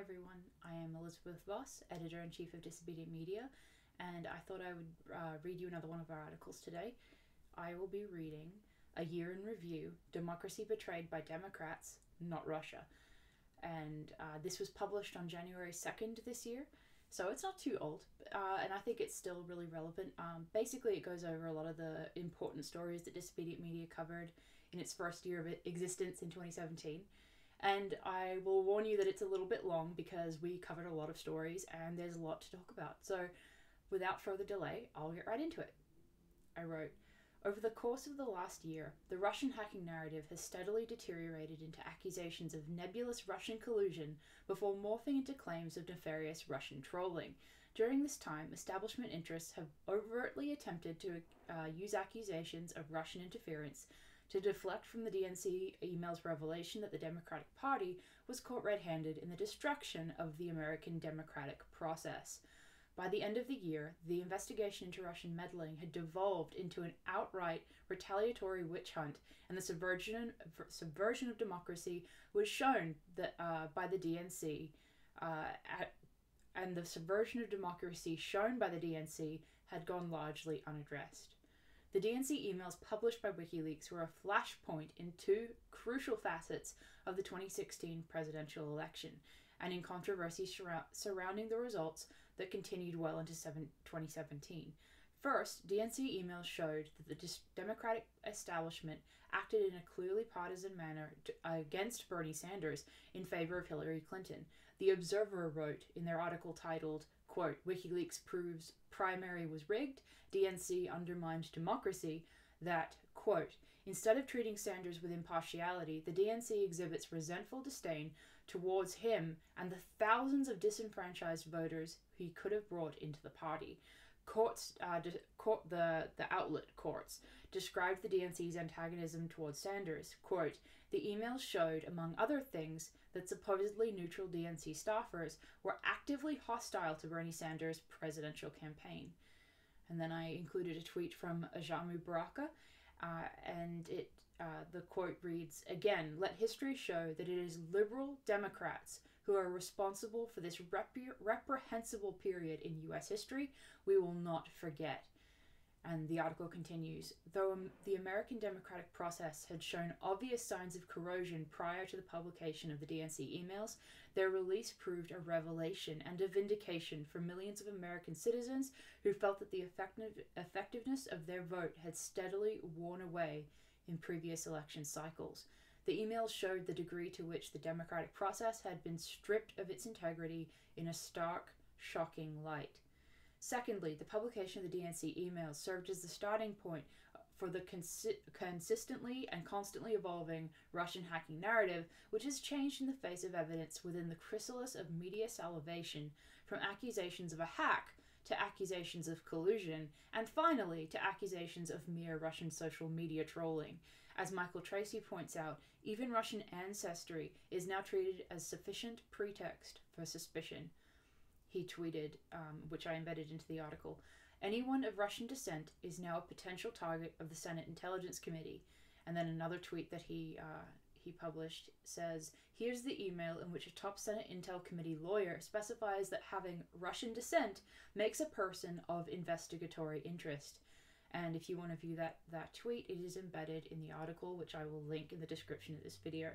everyone, I am Elizabeth Voss, Editor-in-Chief of Disobedient Media, and I thought I would read you another one of our articles today. I will be reading A Year in Review, Democracy Betrayed by Democrats, Not Russia. And this was published on January 2nd this year, so it's not too old, and I think it's still really relevant. Basically, it goes over a lot of the important stories that Disobedient Media covered in its first year of existence in 2017. And I will warn you that it's a little bit long because we covered a lot of stories and there's a lot to talk about. So without further delay, I'll get right into it. I wrote, over the course of the last year, the Russian hacking narrative has steadily deteriorated into accusations of nebulous Russian collusion before morphing into claims of nefarious Russian trolling. During this time, establishment interests have overtly attempted to use accusations of Russian interference to deflect from the DNC email's revelation that the Democratic Party was caught red-handed in the destruction of the American democratic process. By the end of the year, the investigation into Russian meddling had devolved into an outright retaliatory witch hunt, and the subversion of democracy was shown that, by the DNC, and the subversion of democracy shown by the DNC had gone largely unaddressed. The DNC emails published by WikiLeaks were a flashpoint in two crucial facets of the 2016 presidential election, and in controversy surrounding the results that continued well into 2017. First, DNC emails showed that the Democratic establishment acted in a clearly partisan manner against Bernie Sanders in favor of Hillary Clinton. The Observer wrote in their article titled, quote, WikiLeaks proves primary was rigged, DNC undermined democracy, that, quote, instead of treating Sanders with impartiality, the DNC exhibits resentful disdain towards him and the thousands of disenfranchised voters he could have brought into the party. The outlet courts described the DNC's antagonism towards Sanders. Quote, the emails showed, among other things, that supposedly neutral DNC staffers were actively hostile to Bernie Sanders' presidential campaign. And then I included a tweet from Ajamu Baraka, and the quote reads, again, let history show that it is liberal Democrats who are responsible for this reprehensible period in U.S. history. We will not forget. And the article continues, though the American democratic process had shown obvious signs of corrosion prior to the publication of the DNC emails, their release proved a revelation and a vindication for millions of American citizens who felt that the effectiveness of their vote had steadily worn away in previous election cycles. The emails showed the degree to which the democratic process had been stripped of its integrity in a stark, shocking light. Secondly, the publication of the DNC emails served as the starting point for the consistently and constantly evolving Russian hacking narrative, which has changed in the face of evidence within the chrysalis of media salivation, from accusations of a hack to accusations of collusion, and finally to accusations of mere Russian social media trolling. As Michael Tracy points out, even Russian ancestry is now treated as sufficient pretext for suspicion. He tweeted, which I embedded into the article, anyone of Russian descent is now a potential target of the Senate Intelligence Committee. And then another tweet that he published says, here's the email in which a top Senate Intel Committee lawyer specifies that having Russian descent makes a person of investigatory interest. And if you want to view that tweet, it is embedded in the article, which I will link in the description of this video.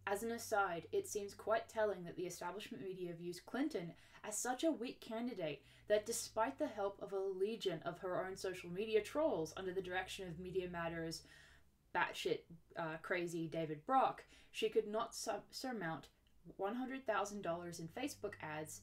As an aside, it seems quite telling that the establishment media views Clinton as such a weak candidate that despite the help of a legion of her own social media trolls under the direction of Media Matters' batshit crazy David Brock, she could not surmount $100,000 in Facebook ads,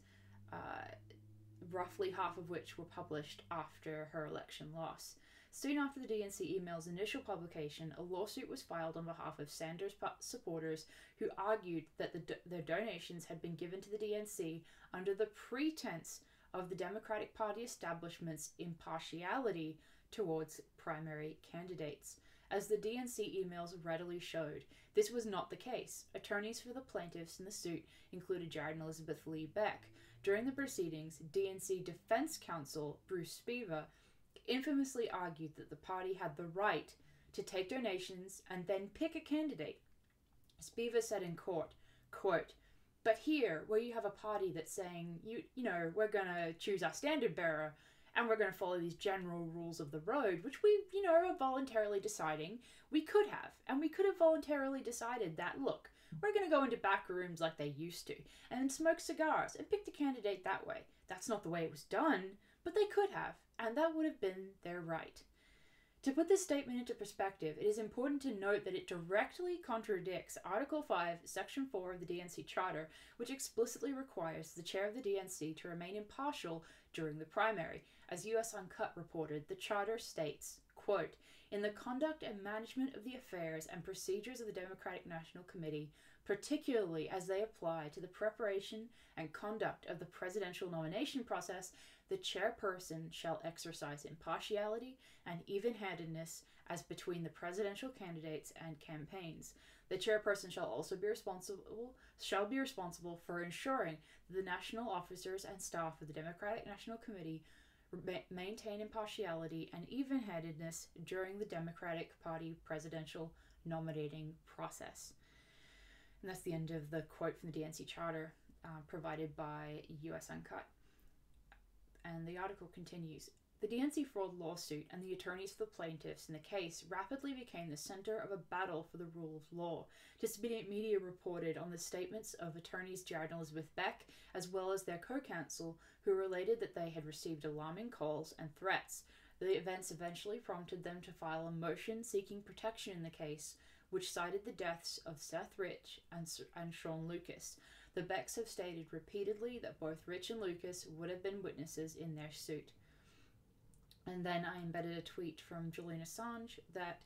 roughly half of which were published after her election loss. Soon after the DNC email's initial publication, a lawsuit was filed on behalf of Sanders supporters who argued that their donations had been given to the DNC under the pretense of the Democratic Party establishment's impartiality towards primary candidates. As the DNC emails readily showed, this was not the case. Attorneys for the plaintiffs in the suit included Jared and Elizabeth Lee Beck. During the proceedings, DNC defense counsel Bruce Spivak infamously argued that the party had the right to take donations and then pick a candidate. Spivak said in court, quote, But here, where you have a party that's saying, you know, we're going to choose our standard bearer and we're going to follow these general rules of the road, which we, you know, are voluntarily deciding, we could have. And we could have voluntarily decided that, look, we're going to go into back rooms like they used to and smoke cigars and pick the candidate that way. That's not the way it was done, but they could have, and that would have been their right. To put this statement into perspective, it is important to note that it directly contradicts Article 5, Section 4 of the DNC Charter, which explicitly requires the chair of the DNC to remain impartial during the primary. As US Uncut reported, the Charter states, quote, "In the conduct and management of the affairs and procedures of the Democratic National Committee, particularly as they apply to the preparation and conduct of the presidential nomination process, the chairperson shall exercise impartiality and even-handedness as between the presidential candidates and campaigns. The chairperson shall also be responsible for ensuring that the national officers and staff of the Democratic National Committee maintain impartiality and even-handedness during the Democratic Party presidential nominating process." And that's the end of the quote from the DNC Charter provided by US Uncut. And the article continues. The DNC fraud lawsuit and the attorneys for the plaintiffs in the case rapidly became the center of a battle for the rule of law. Disobedient media reported on the statements of attorneys Jared and Elizabeth Beck, as well as their co-counsel, who related that they had received alarming calls and threats. The events eventually prompted them to file a motion seeking protection in the case, which cited the deaths of Seth Rich and Sean Lucas. The Becks have stated repeatedly that both Rich and Lucas would have been witnesses in their suit. And then I embedded a tweet from Julian Assange that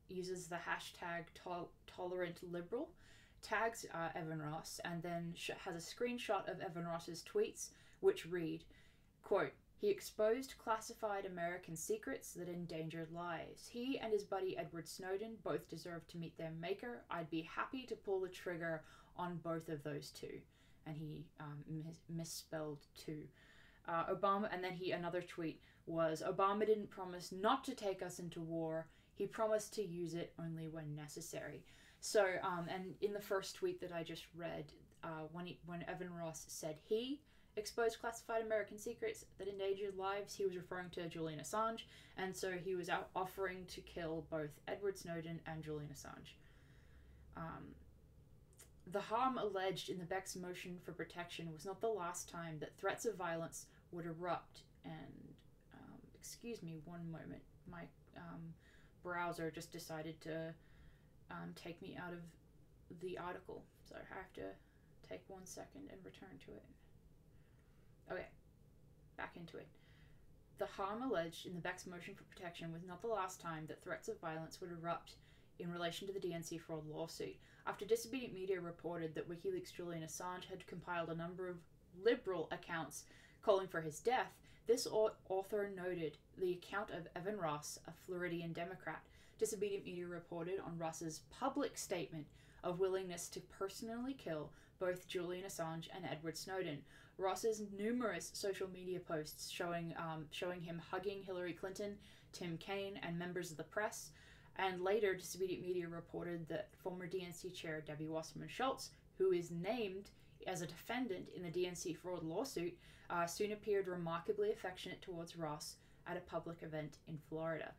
uses the hashtag #TolerantLiberal, tags Evan Ross, and then has a screenshot of Evan Ross's tweets, which read, quote, "He exposed classified American secrets that endangered lives. He and his buddy Edward Snowden both deserve to meet their maker. I'd be happy to pull the trigger on both of those two." And he misspelled two. Obama, and then another tweet was, "Obama didn't promise not to take us into war. He promised to use it only when necessary." So, and in the first tweet that I just read, when Evan Ross said he exposed classified American secrets that endangered lives, he was referring to Julian Assange, and so he was out offering to kill both Edward Snowden and Julian Assange. The harm alleged in the Beck's motion for protection was not the last time that threats of violence would erupt. And, excuse me one moment, my browser just decided to take me out of the article, so I have to take 1 second and return to it. Okay, back into it. The harm alleged in the Beck's motion for protection was not the last time that threats of violence would erupt in relation to the DNC fraud lawsuit. After Disobedient Media reported that WikiLeaks' Julian Assange had compiled a number of liberal accounts calling for his death, this author noted the account of Evan Ross, a Floridian Democrat. Disobedient Media reported on Ross's public statement of willingness to personally kill both Julian Assange and Edward Snowden. Ross's numerous social media posts showing him hugging Hillary Clinton, Tim Kaine, and members of the press. And later, Disobedient Media reported that former DNC chair Debbie Wasserman Schultz, who is named as a defendant in the DNC fraud lawsuit, soon appeared remarkably affectionate towards Ross at a public event in Florida.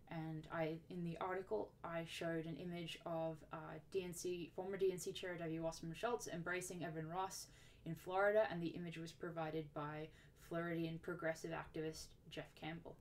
And in the article, I showed an image of former DNC chair Debbie Wasserman Schultz embracing Evan Ross in Florida, and the image was provided by Floridian progressive activist Jeff Campbell.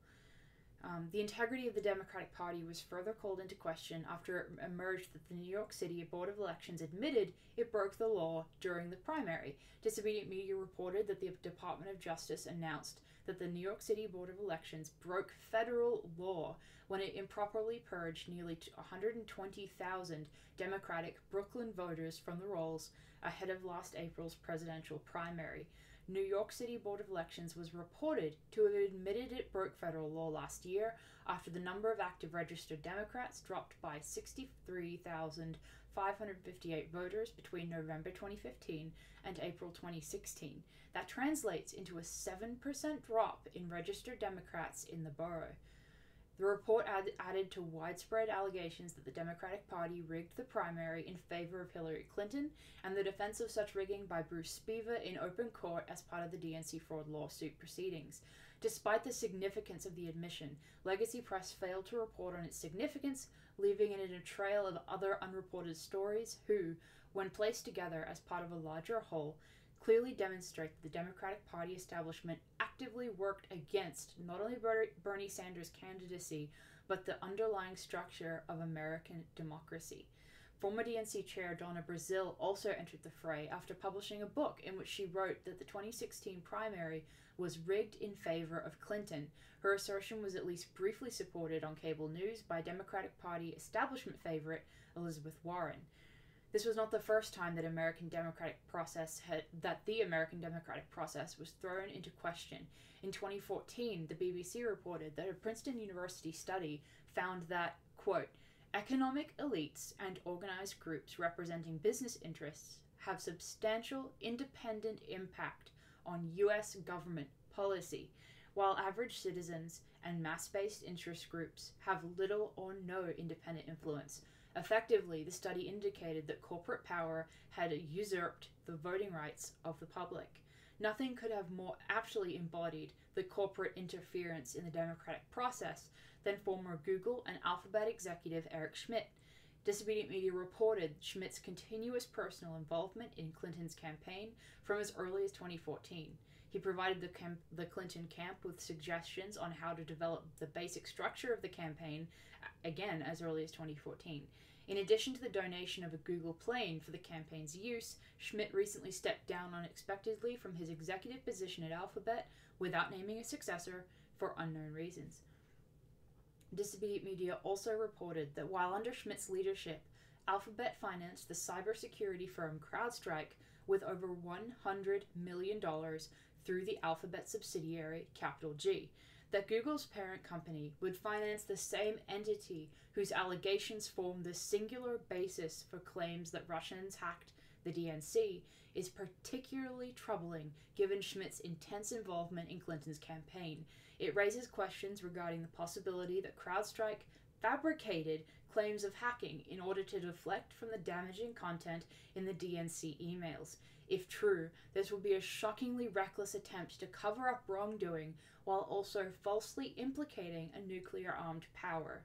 The integrity of the Democratic Party was further called into question after it emerged that the New York City Board of Elections admitted it broke the law during the primary. Disobedient Media reported that the Department of Justice announced that the New York City Board of Elections broke federal law when it improperly purged nearly 120,000 Democratic Brooklyn voters from the rolls ahead of last April's presidential primary. New York City Board of Elections was reported to have admitted it broke federal law last year after the number of active registered Democrats dropped by 63,558 voters between November 2015 and April 2016. That translates into a 7% drop in registered Democrats in the borough. The report added to widespread allegations that the Democratic Party rigged the primary in favor of Hillary Clinton, and the defense of such rigging by Bruce Spivak in open court as part of the DNC fraud lawsuit proceedings. Despite the significance of the admission, Legacy Press failed to report on its significance, leaving it in a trail of other unreported stories who, when placed together as part of a larger whole, clearly demonstrate that the Democratic Party establishment actively worked against not only Bernie Sanders' candidacy, but the underlying structure of American democracy. Former DNC chair Donna Brazile also entered the fray after publishing a book in which she wrote that the 2016 primary was rigged in favor of Clinton. Her assertion was at least briefly supported on cable news by Democratic Party establishment favorite Elizabeth Warren. This was not the first time that the American democratic process was thrown into question. In 2014, the BBC reported that a Princeton University study found that, quote, economic elites and organized groups representing business interests have substantial independent impact on U.S. government policy, while average citizens and mass-based interest groups have little or no independent influence. Effectively, the study indicated that corporate power had usurped the voting rights of the public. Nothing could have more aptly embodied the corporate interference in the democratic process than former Google and Alphabet executive Eric Schmidt. Disobedient Media reported Schmidt's continuous personal involvement in Clinton's campaign from as early as 2014. He provided the Clinton camp with suggestions on how to develop the basic structure of the campaign, again as early as 2014. In addition to the donation of a Google plane for the campaign's use, Schmidt recently stepped down unexpectedly from his executive position at Alphabet without naming a successor for unknown reasons. Disobedient Media also reported that while under Schmidt's leadership, Alphabet financed the cybersecurity firm CrowdStrike with over $100 million through the Alphabet subsidiary Capital G, that Google's parent company would finance the same entity whose allegations form the singular basis for claims that Russians hacked the DNC is particularly troubling given Schmidt's intense involvement in Clinton's campaign. It raises questions regarding the possibility that CrowdStrike fabricated claims of hacking in order to deflect from the damaging content in the DNC emails. If true, this would be a shockingly reckless attempt to cover up wrongdoing while also falsely implicating a nuclear-armed power.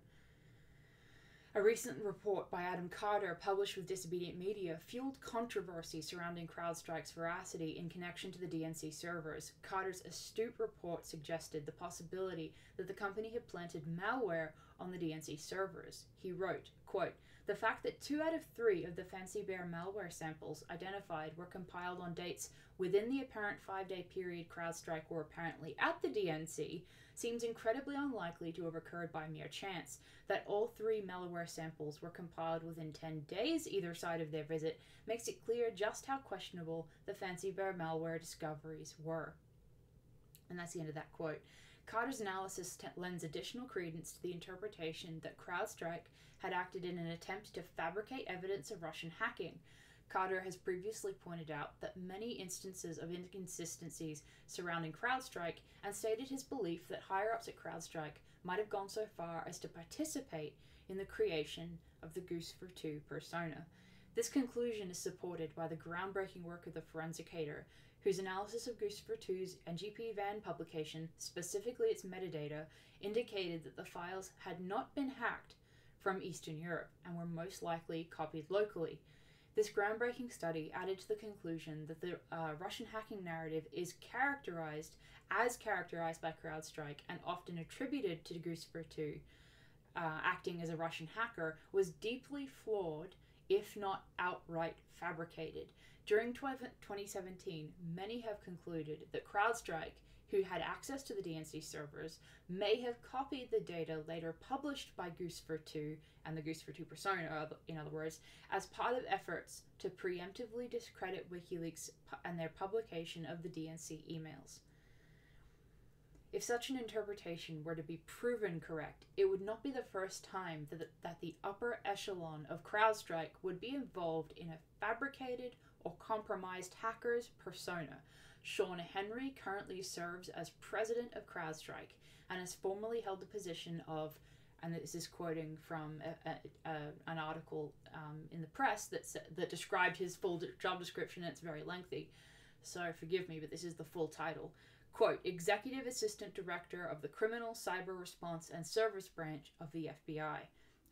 A recent report by Adam Carter, published with Disobedient Media, fueled controversy surrounding CrowdStrike's veracity in connection to the DNC servers. Carter's astute report suggested the possibility that the company had planted malware on the DNC servers. He wrote, quote, the fact that 2 out of 3 of the Fancy Bear malware samples identified were compiled on dates within the apparent 5-day period CrowdStrike were apparently at the DNC seems incredibly unlikely to have occurred by mere chance. That all 3 malware samples were compiled within 10 days either side of their visit makes it clear just how questionable the Fancy Bear malware discoveries were. And that's the end of that quote. Carter's analysis lends additional credence to the interpretation that CrowdStrike had acted in an attempt to fabricate evidence of Russian hacking. Carter has previously pointed out that many instances of inconsistencies surrounding CrowdStrike and stated his belief that higher-ups at CrowdStrike might have gone so far as to participate in the creation of the Goose for Two persona. This conclusion is supported by the groundbreaking work of the Forensicator, whose analysis of Goose for Two's NGP van publication, specifically its metadata, indicated that the files had not been hacked from Eastern Europe and were most likely copied locally. This groundbreaking study added to the conclusion that the Russian hacking narrative is characterized by CrowdStrike and often attributed to Goose for Two acting as a Russian hacker was deeply flawed, if not outright fabricated. During 2017, many have concluded that CrowdStrike, who had access to the DNC servers, may have copied the data later published by Goose for Two and the Goose for Two persona, in other words, as part of efforts to preemptively discredit WikiLeaks and their publication of the DNC emails. If such an interpretation were to be proven correct, it would not be the first time that the upper echelon of CrowdStrike would be involved in a fabricated or compromised hackers persona. Sean Henry currently serves as president of CrowdStrike and has formerly held the position of, and this is quoting from an article in the press that described his full job description, and it's very lengthy, so forgive me, but this is the full title. Quote, Executive Assistant Director of the Criminal Cyber Response and Service Branch of the FBI.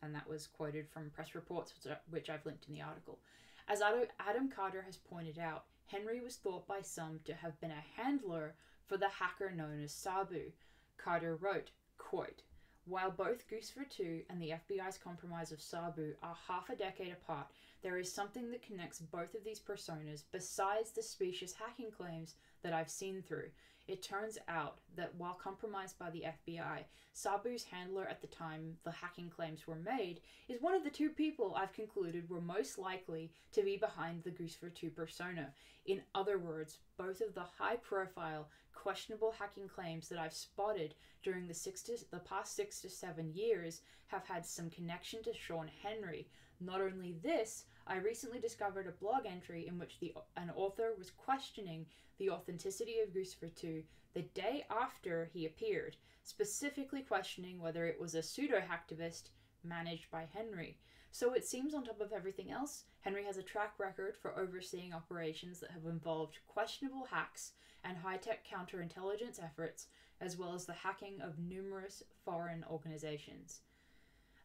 And that was quoted from press reports, which I've linked in the article. As Adam Carter has pointed out, Henry was thought by some to have been a handler for the hacker known as Sabu. Carter wrote, quote, While both Guccifer 2 and the FBI's compromise of Sabu are half a decade apart, there is something that connects both of these personas besides the specious hacking claims that I've seen through. It turns out that while compromised by the FBI, Sabu's handler at the time the hacking claims were made is one of the two people I've concluded were most likely to be behind the Guccifer 2 persona. In other words, both of the high-profile, questionable hacking claims that I've spotted during the past 6 to 7 years have had some connection to Sean Henry. Not only this, I recently discovered a blog entry in which an author was questioning the authenticity of Guccifer 2 the day after he appeared, specifically questioning whether it was a pseudo-hacktivist managed by Henry. So it seems, on top of everything else, Henry has a track record for overseeing operations that have involved questionable hacks and high-tech counterintelligence efforts, as well as the hacking of numerous foreign organizations.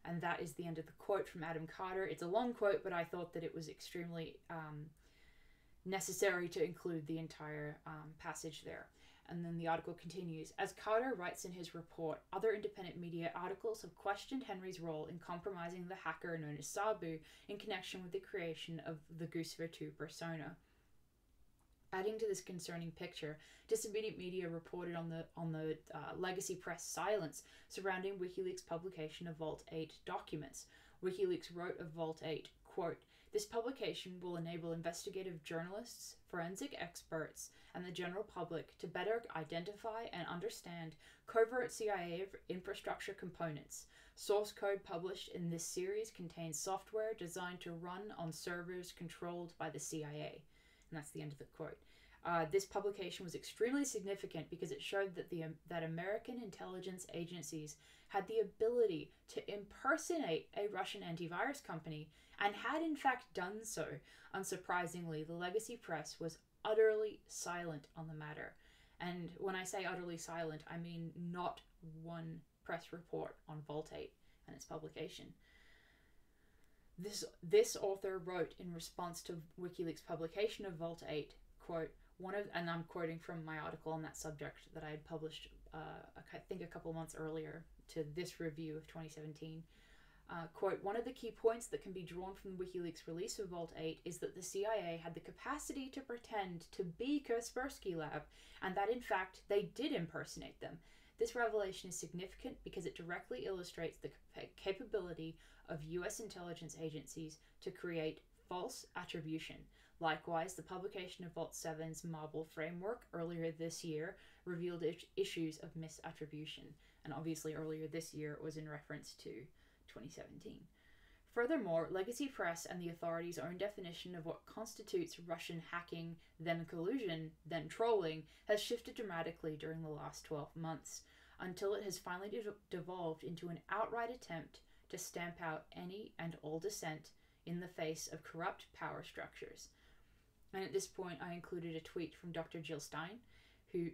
And that is the end of the quote from Adam Carter. It's a long quote, but I thought that it was extremely necessary to include the entire passage there. And then the article continues. As Carter writes in his report, other independent media articles have questioned Henry's role in compromising the hacker known as Sabu in connection with the creation of the Guccifer 2 persona. Adding to this concerning picture, Disobedient Media reported on the legacy press silence surrounding WikiLeaks' publication of Vault 8 documents. WikiLeaks wrote of Vault 8, quote, This publication will enable investigative journalists, forensic experts, and the general public to better identify and understand covert CIA infrastructure components. Source code published in this series contains software designed to run on servers controlled by the CIA. And that's the end of the quote. This publication was extremely significant because it showed that American intelligence agencies had the ability to impersonate a Russian antivirus company and had in fact done so. Unsurprisingly, the legacy press was utterly silent on the matter. And when I say utterly silent, I mean not one press report on Vault 8 and its publication. This author wrote in response to WikiLeaks' publication of Vault 8, quote, and I'm quoting from my article on that subject that I had published, I think a couple months earlier to this review of 2017. Quote, one of the key points that can be drawn from WikiLeaks' release of Vault 8 is that the CIA had the capacity to pretend to be Kaspersky Lab, and that in fact they did impersonate them. This revelation is significant because it directly illustrates the capability of U.S. intelligence agencies to create false attribution. Likewise, the publication of Vault 7's Marble Framework earlier this year revealed issues of misattribution. And obviously earlier this year it was in reference to 2017. Furthermore, Legacy Press and the authorities' own definition of what constitutes Russian hacking, then collusion, then trolling, has shifted dramatically during the last 12 months, until it has finally devolved into an outright attempt to stamp out any and all dissent in the face of corrupt power structures. And at this point, I included a tweet from Dr. Jill Stein,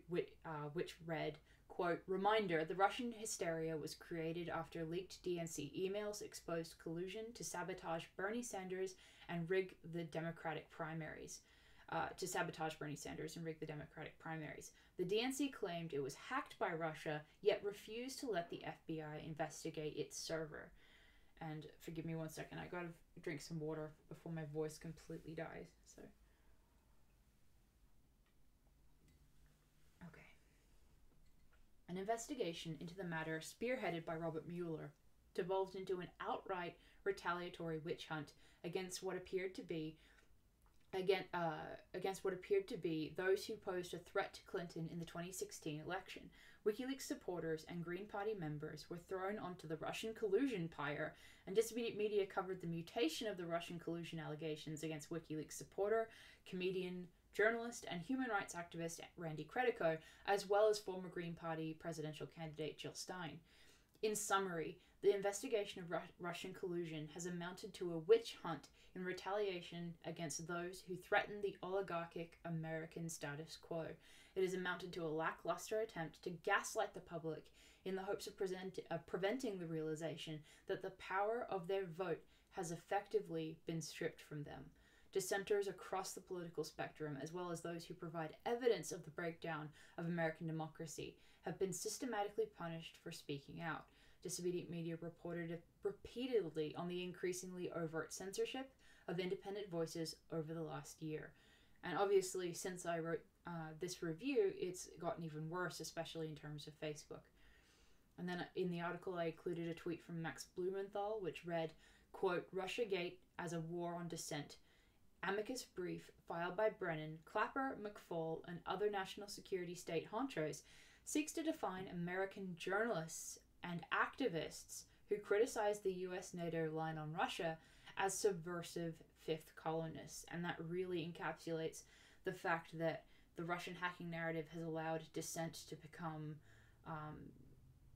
which read, quote, Reminder, the Russian hysteria was created after leaked DNC emails exposed collusion to sabotage Bernie Sanders and rig the Democratic primaries. The DNC claimed it was hacked by Russia, yet refused to let the FBI investigate its server. And forgive me 1 second, I gotta drink some water before my voice completely dies. So, okay. An investigation into the matter, spearheaded by Robert Mueller, devolved into an outright retaliatory witch hunt against what appeared to be against what appeared to be those who posed a threat to Clinton in the 2016 election. WikiLeaks supporters and Green Party members were thrown onto the Russian collusion pyre, and Disobedient Media covered the mutation of the Russian collusion allegations against WikiLeaks supporter, comedian, journalist, and human rights activist Randy Credico, as well as former Green Party presidential candidate Jill Stein. In summary, the investigation of Russian collusion has amounted to a witch hunt in retaliation against those who threaten the oligarchic American status quo. It has amounted to a lackluster attempt to gaslight the public in the hopes of preventing the realization that the power of their vote has effectively been stripped from them. Dissenters across the political spectrum, as well as those who provide evidence of the breakdown of American democracy, have been systematically punished for speaking out. Disobedient Media reported repeatedly on the increasingly overt censorship of independent voices over the last year. And obviously, since I wrote this review, it's gotten even worse, especially in terms of Facebook. And then in the article, I included a tweet from Max Blumenthal, which read, quote, "Russiagate as a war on dissent. Amicus brief filed by Brennan, Clapper, McFaul, and other national security state honchos seeks to define American journalists and activists who criticize the US NATO line on Russia as subversive fifth columnists." And that really encapsulates the fact that the Russian hacking narrative has allowed dissent to become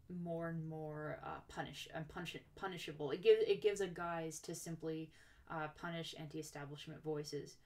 more and more punishable. It gives a guise to simply punish anti-establishment voices.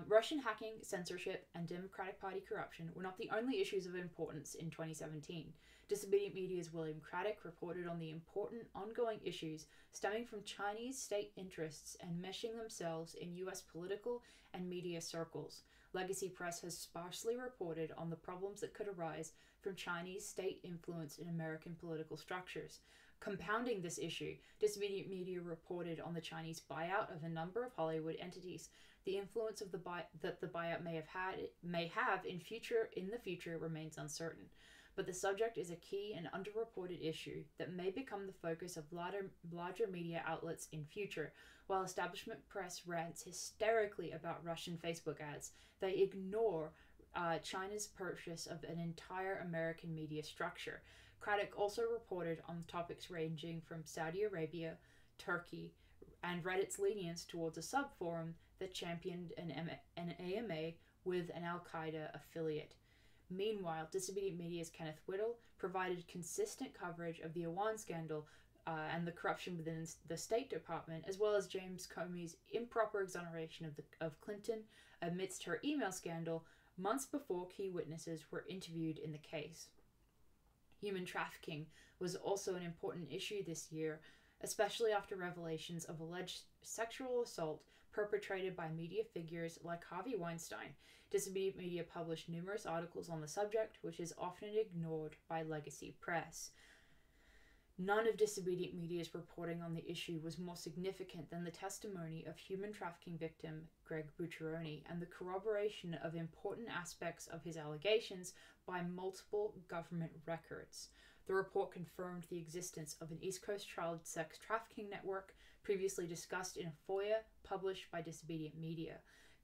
Russian hacking, censorship, and Democratic Party corruption were not the only issues of importance in 2017. Disobedient Media's William Craddock reported on the important ongoing issues stemming from Chinese state interests and meshing themselves in US political and media circles. Legacy Press has sparsely reported on the problems that could arise from Chinese state influence in American political structures. Compounding this issue, Disobedient Media reported on the Chinese buyout of a number of Hollywood entities. The influence of that the buyout may have in the future remains uncertain. But the subject is a key and underreported issue that may become the focus of larger media outlets in future. While establishment press rants hysterically about Russian Facebook ads, they ignore China's purchase of an entire American media structure. Craddock also reported on topics ranging from Saudi Arabia, Turkey, and Reddit's lenience towards a sub-forum that championed an AMA with an Al-Qaeda affiliate. Meanwhile, Disobedient Media's Kenneth Whittle provided consistent coverage of the Iran scandal and the corruption within the State Department, as well as James Comey's improper exoneration of Clinton amidst her email scandal months before key witnesses were interviewed in the case. Human trafficking was also an important issue this year, especially after revelations of alleged sexual assault perpetrated by media figures like Harvey Weinstein. Disobedient Media published numerous articles on the subject, which is often ignored by legacy press. None of Disobedient Media's reporting on the issue was more significant than the testimony of human trafficking victim Greg Bucciaroni and the corroboration of important aspects of his allegations by multiple government records. The report confirmed the existence of an East Coast child sex trafficking network previously discussed in a FOIA published by Disobedient Media.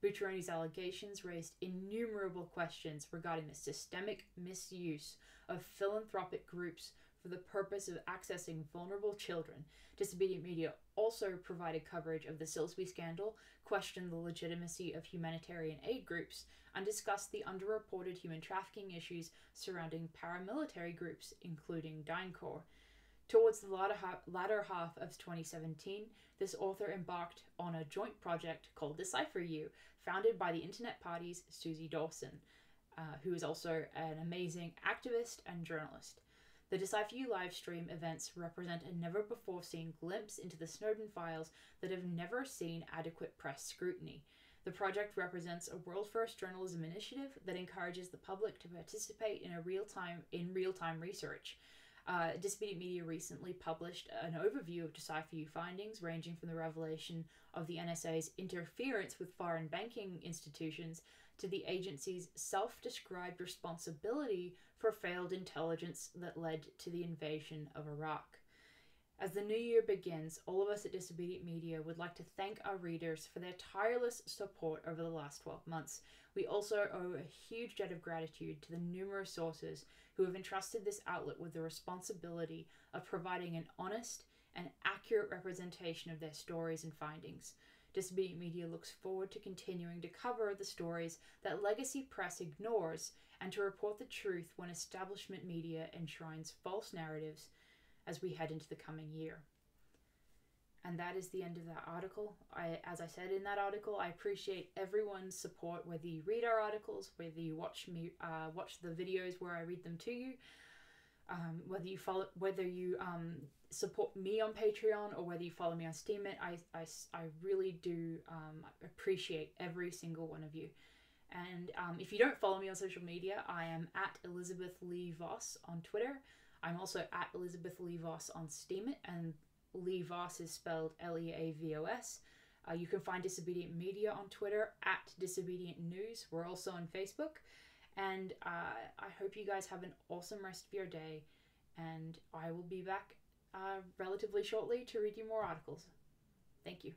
Bucciaroni's allegations raised innumerable questions regarding the systemic misuse of philanthropic groups for the purpose of accessing vulnerable children. Disobedient Media also provided coverage of the Silsby scandal, questioned the legitimacy of humanitarian aid groups, and discussed the underreported human trafficking issues surrounding paramilitary groups, including DynCorp. Towards the latter half of 2017, this author embarked on a joint project called Decipher You, founded by the Internet Party's Susie Dawson, who is also an amazing activist and journalist. The Decipher You livestream events represent a never-before-seen glimpse into the Snowden files that have never seen adequate press scrutiny. The project represents a world-first journalism initiative that encourages the public to participate in real-time research. Disobedient Media recently published an overview of Decipher You findings, ranging from the revelation of the NSA's interference with foreign banking institutions to the agency's self-described responsibility for failed intelligence that led to the invasion of Iraq. As the new year begins, all of us at Disobedient Media would like to thank our readers for their tireless support over the last 12 months. We also owe a huge debt of gratitude to the numerous sources who have entrusted this outlet with the responsibility of providing an honest and accurate representation of their stories and findings. Disobedient Media looks forward to continuing to cover the stories that legacy press ignores and to report the truth when establishment media enshrines false narratives as we head into the coming year. And that is the end of that article. As I said in that article, I appreciate everyone's support, whether you read our articles, whether you watch the videos where I read them to you, whether you support me on Patreon, or whether you follow me on Steemit. I really do appreciate every single one of you. And if you don't follow me on social media, I am at Elizabeth Lee Voss on Twitter. I'm also at Elizabeth Lee Voss on Steemit, and Lee Voss is spelled Leavos. You can find Disobedient Media on Twitter at Disobedient News. We're also on Facebook. And I hope you guys have an awesome rest of your day. And I will be back relatively shortly to read you more articles. Thank you.